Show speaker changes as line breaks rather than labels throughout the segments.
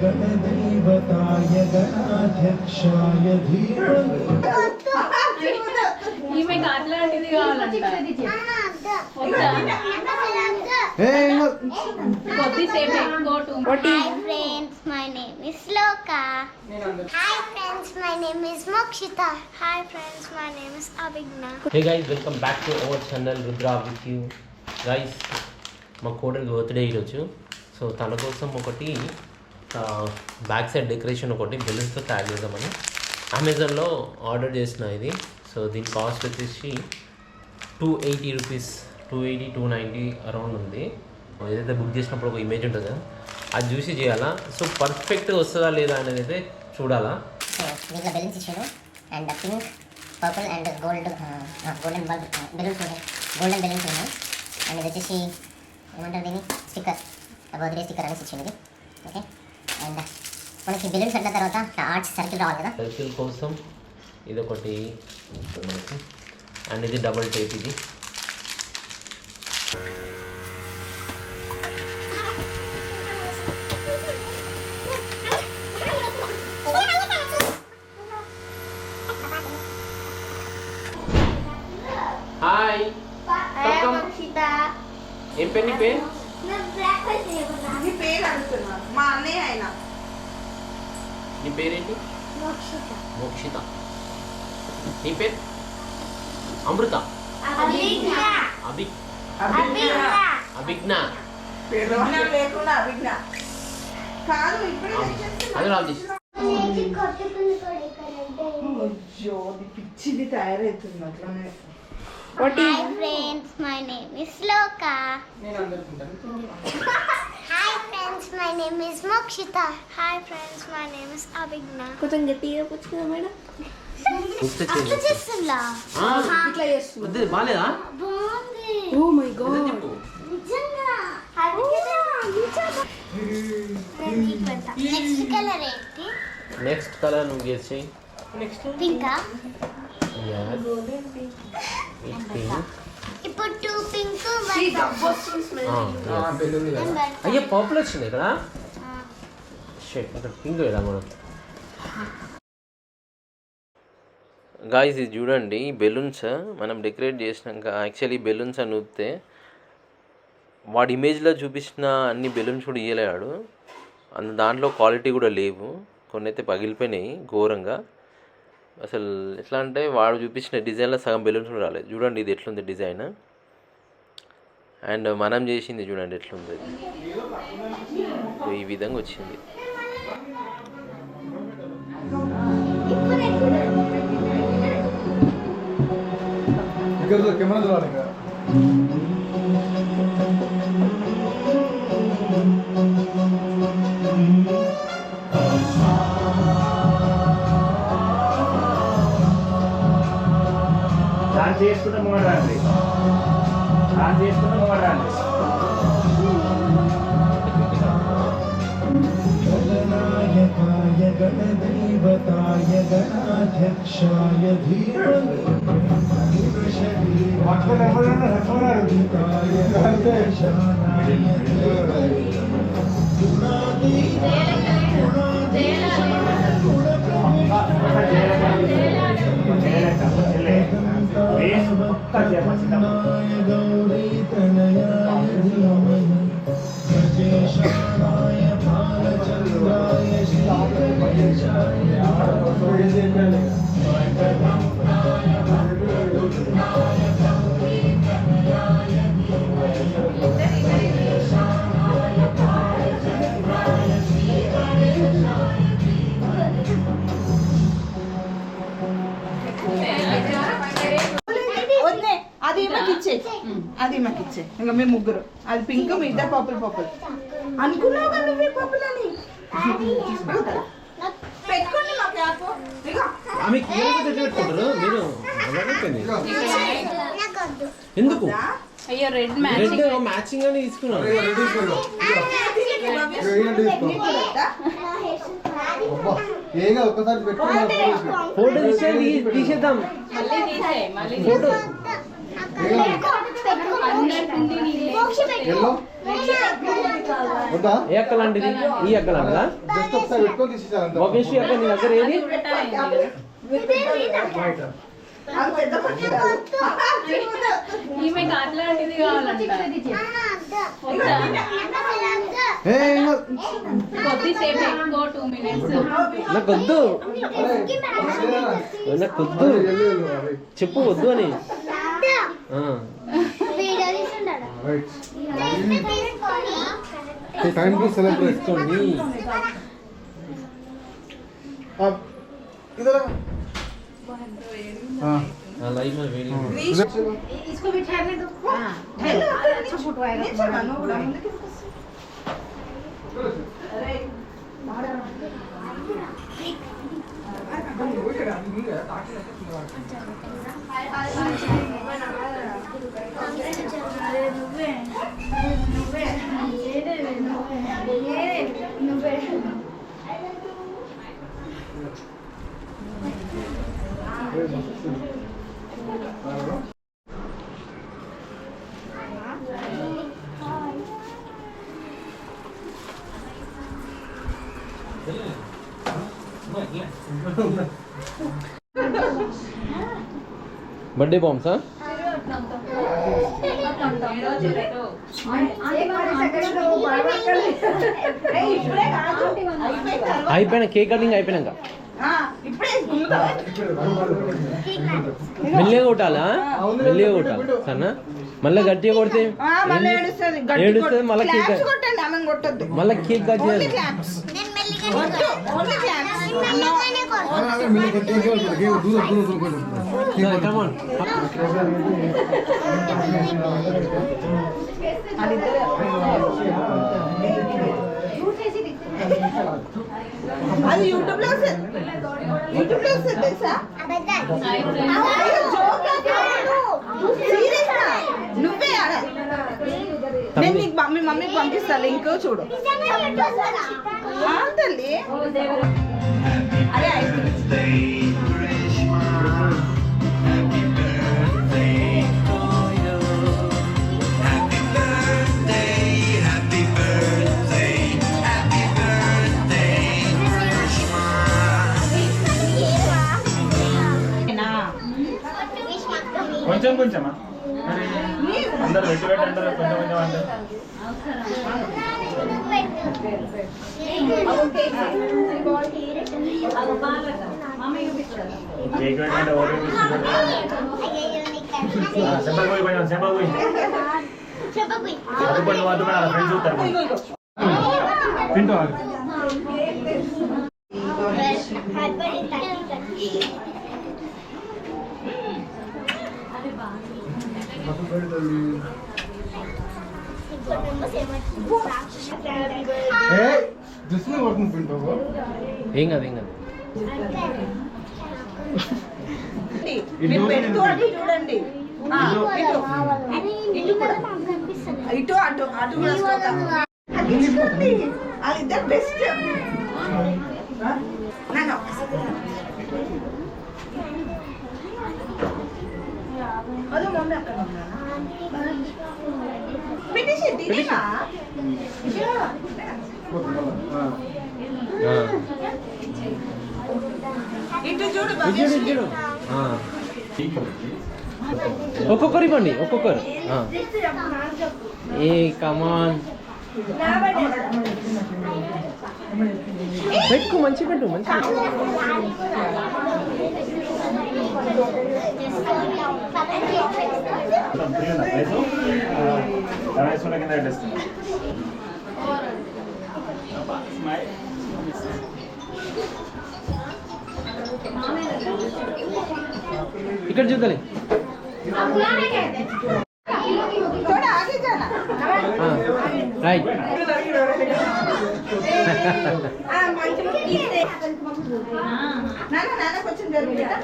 गणदैवताय गणाध्यक्षाय धीमहि
ఈమె అట్లాంటిది కావాలంట.
Hi friends, my name is Loka. Hi friends, my name is Mokshita. Hi friends, my name is Abhigna.
Hey guys, welcome back to our channel Rudra with you. Guys, మా కోడలి birthday ఈరోజు. So తన కోసం ఒకటి back side decoration ఒకటి బెలూన్స్తో తయారు చేద్దామని అమెజాన్లో order చేసిన ఇది. సో దీని కాస్ట్ వచ్చేసి 280 రూపీస్, 290 అరౌండ్ ఉంది. ఏదైతే బుక్ చేసినప్పుడు ఒక ఇమేజ్ ఉంటుంది కదా, అది చూసి చేయాలా. సో పర్ఫెక్ట్గా వస్తుందా లేదా అనేది అయితే చూడాలా.
దీంట్లో బెలూన్స్ ఇచ్చాడు and pink, purple and golden bulb balloons ఉన్నాయి, గోల్డెన్ బెలూన్స్ ఉన్నాయి. అండ్ ఇది వచ్చేసి ఏమంటారు దీన్ని, స్టిక్కర్, బర్త్డే స్టిక్కర్ అనేసి ఇచ్చింది. ఓకే, అండ్ మనకి బెలూన్స్ పెట్టిన తర్వాత ఆర్ట్స్ సర్కిల్ రావాలి కదా,
సర్కిల్ కోసం ఇది ఒకటి మనకి. అండ్ ఇది డబుల్ టేప్. ఇది హాయ్, ఏం పేరు నీ పేరు?
నీ పేరు అడుగుతున్నా, మా అన్నయ్య ఆయన.
నీ పేరేంటి? మోక్షిత. నీ పేరు? అమృత. అభిజ్ఞ.
లేకుండా అభిజ్ఞ కాదు.
అది రాజు.
అయ్యో, పిచ్చిది తయారవుతుంది అట్లానే.
Hi friends, my name is Loka. Hi friends, my name is Mokshita. Hi friends, my name is Abhigna.
కొంచెం గట్టిగా పుచ్చుకుందా మేడం?
అట్లా చేస్తుందా?
ఇట్లా చేస్తుంది.
బాలేదా?
బాగుంది.
ఓ మై గాడ్,
నిజంగా నెక్స్ట్ కలర్ ఏంటి?
నెక్స్ట్ కలర్ నువ్వు గెస్ చేయి.
పింకా? ఇప్పుడు 2 పింక్, 1
అయ్యో పర్పుల్ వచ్చింది ఇక్కడ. షేట్ ఇక్కడ పింక్ వేదా మనం. గాయ్స్ ఇది చూడండి, బెలూన్స్ మనం డెకరేట్ చేసినాక యాక్చువల్లీ బెలూన్స్ అని ఊపితే వాడి ఇమేజ్లో చూపించిన అన్ని బెలూన్స్ కూడా ఇయ్యలేడు. దాంట్లో క్వాలిటీ కూడా లేవు, కొన్ని అయితే పగిలిపోయినాయి ఘోరంగా. అసలు ఎట్లా అంటే వాడు చూపించిన డిజైన్లో సగం బెలూన్స్ కూడా రాలేదు. చూడండి ఇది ఎట్లుంది డిజైన్, అండ్ మనం చేసింది చూడండి ఎట్లుంది. ఈ విధంగా వచ్చింది.
చేసుకుంటే మూడండి, చేసుకుంటే మూడండి.
गणनायकाय गणदैवताय गणाध्यक्षाय धीमहि गुणशरीराय गणेशानाय धीमहि गौरीतनयाय धीमहि गजेशानाय भालचन्द्राय श्रीगणेशाय
అది మాకు ఇచ్చే. ఇంకా మేము ముగ్గురు, అది పింక్, మీ ఇద్దరు పర్పుల్. అనుకున్నావు కదా నువ్వే పర్పుల్ అని. పెట్టుకోండి మా క్యాప్.
ఎందుకు
అయ్యో రెడ్
మ్యాచింగ్ అని తీసుకున్నాను. ఫోటో తీసేద్దాం.
మళ్ళీ
ఫోటో
ఎల్లో వద్దా
ఏ అక్క లాంటిది ఈ అక్క లాంటిదా
జస్ట్ ఒకసారి పెట్టుకొని తీసేసాను
మోకేష్ అక్క నీ దగ్గర ఏది
అది పెద్ద పట్టు కాదు.
ఈమెకి అట్లాంటిది కావాలంట కొద్దిసేపు ఎక్కువ 2 minutes
నాకు వద్దు నాకు వద్దు చెప్పు వద్దు అని
टाइम की सेलिब्रेट
తీసుకోండి
अब इधर हाँ
లైవ్ में వీడియో
इसको बिठाने दो हेलो अच्छा फोटो आएगा नीचे मानो बोला
बर्थडे बॉम्ब्स हाँ అయిపోయిన కేక్ కటింగ్ అయిపోయినాక
ఇప్పుడే గుమ్ముతా
మెల్లిగా కొట్టాలా మెల్లిగా కొట్టాలి సన్నా మళ్ళీ గట్టిగా కొడితే
మళ్ళీ ఏడుస్తుంది
ఏడుస్తుంది మళ్ళీ కేక్
క్లాప్స్ కొట్టండి ఆమె కొట్టొద్దు
మళ్ళీ కేక్ కట్
ఓన్లీ
చేయాలి
క్లాప్స్
నేను మెల్లిగా
వద్దు ఓన్లీ క్లాప్స్
मैंने कर दिया दूर दूर दूर
Come on.
అది యూట్యూబ్ లో వస్తుంది తెలుసా అయ్యో, joke కాదు. Serious గా? నువ్వే ఆడ నేను నీకు మీ మమ్మీకి పంపిస్తా లింక్ చూడు ఆ, తల్లి అరే అయిపోయింది
కొంచెం కొంచెమా అందరు వెట్టి పెట్టి అంటారు కొంచెం కొంచెం అంటారు కేక్ పెట్టంటే ఓకే సింబల్ పోయి కొంచెం సింబల్ పోయి అదుపడి నువ్వు అదుపడి అలా ఫ్రెండ్స్ చూస్తారు తింటూ
जिसने वर्तन प्रिंट होगा
ఏం కాదు ఏం కాదు
మీరు పెడుతూ అటు చూడండి ఆ, ఇటు కూడా. ఇటు అటు అటు కూడా వస్తుందా? అది చూడండి. వాళ్ళిద్దరు బెస్ట్ నాన్న అదే మమ్మీ అక్కడ పెట్టేసి తినేవా ఇటు చూడు
చూడు ఒక్కొక్కరు ఇవ్వండి ఒక్కొక్కరు ఏ కమాన్ పెట్టుకో మంచి పెట్టు మంచి
కింద పెట్టేస్తున్నా
ఇక్కడ చూద్దాలి
थोड़ा आगे जाना
రైట్
నాన్న నాన్న కొంచెం జరుగు బేటా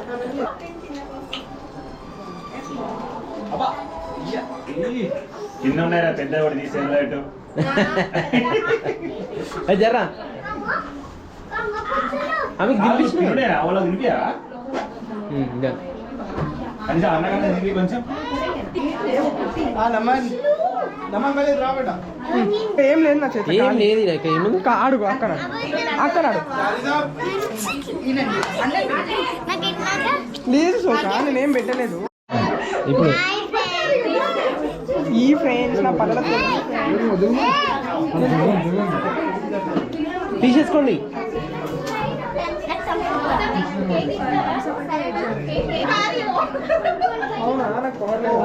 కింద ఉన్నారా పెద్ద కూడా తీసేటు
జర్రా ఆమె గిల్లించిన
అవలో తినిపియా కనీసం అన్నకన్నా తినిపి కొంచెం
ఏం లేదు నా చేత
ఏం లేదు ఇక ఏముంది
అడుగు అక్కడ అక్కడ అడుగు
నాకు ఎట్లాగా
లేదు సోక నేనేం పెట్టలేదు
ఇప్పుడు
ఈ ఫ్రెండ్స్ నా పదలతో
తీసేసుకోండి.
అవునా నాకు కోరలేదు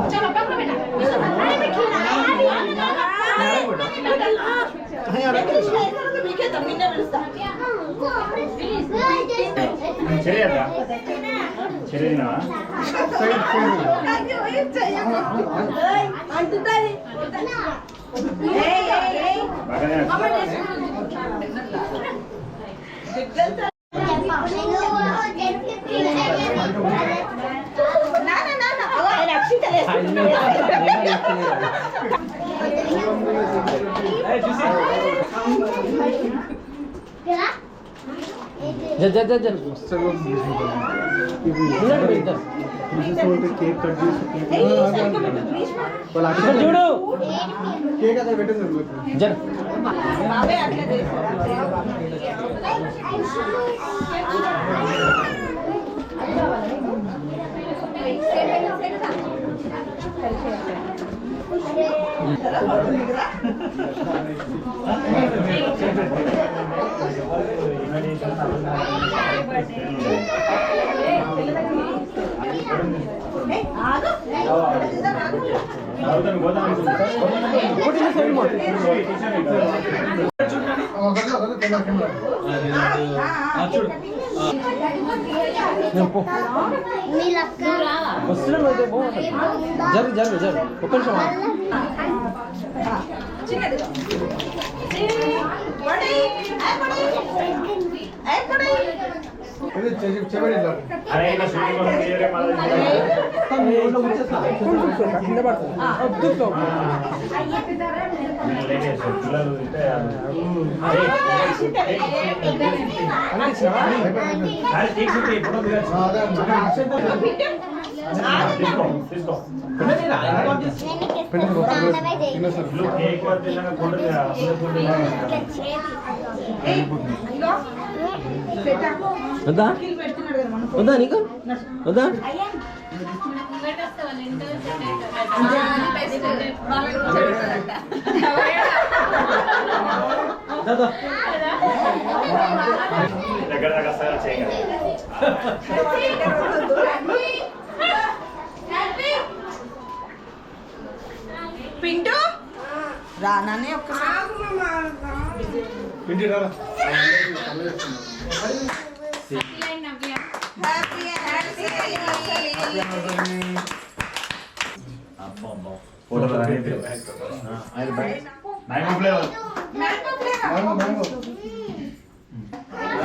చెరియదా చెరియనా బాగానే
కేక్ కట్ చేసి
చూడు
కేక్ అక్కడ పెట్టేసి
జర వస్తున్నాను జరు జరు జరు ఒక్క నిమిషం
అరే ఇలా షూటింగ్ చేయరే
కింద పడుతుంది
పిల్లలు తీసుకో
వద్దా వద్దా నీకు వద్దా
దగ్గర దగ్గర సార్ చేయగలరు
పింటూ రానానే ఒక్కసారి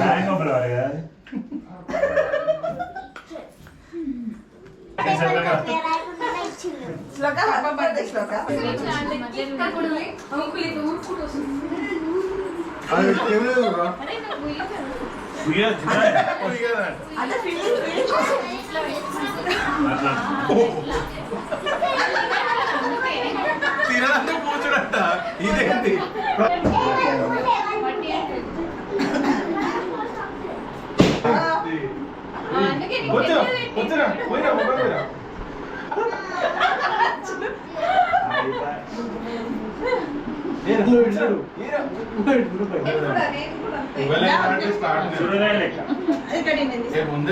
మ్యాంగో ఫ్లేవర్ కదా
శ్లోక హ్యాపీ బర్త్డే శ్లోక అదే ఫీలింగ్
తినడానికి కూర్చుడంట ఇదేంటి వచ్చినా పోయినా పోయినా ముందే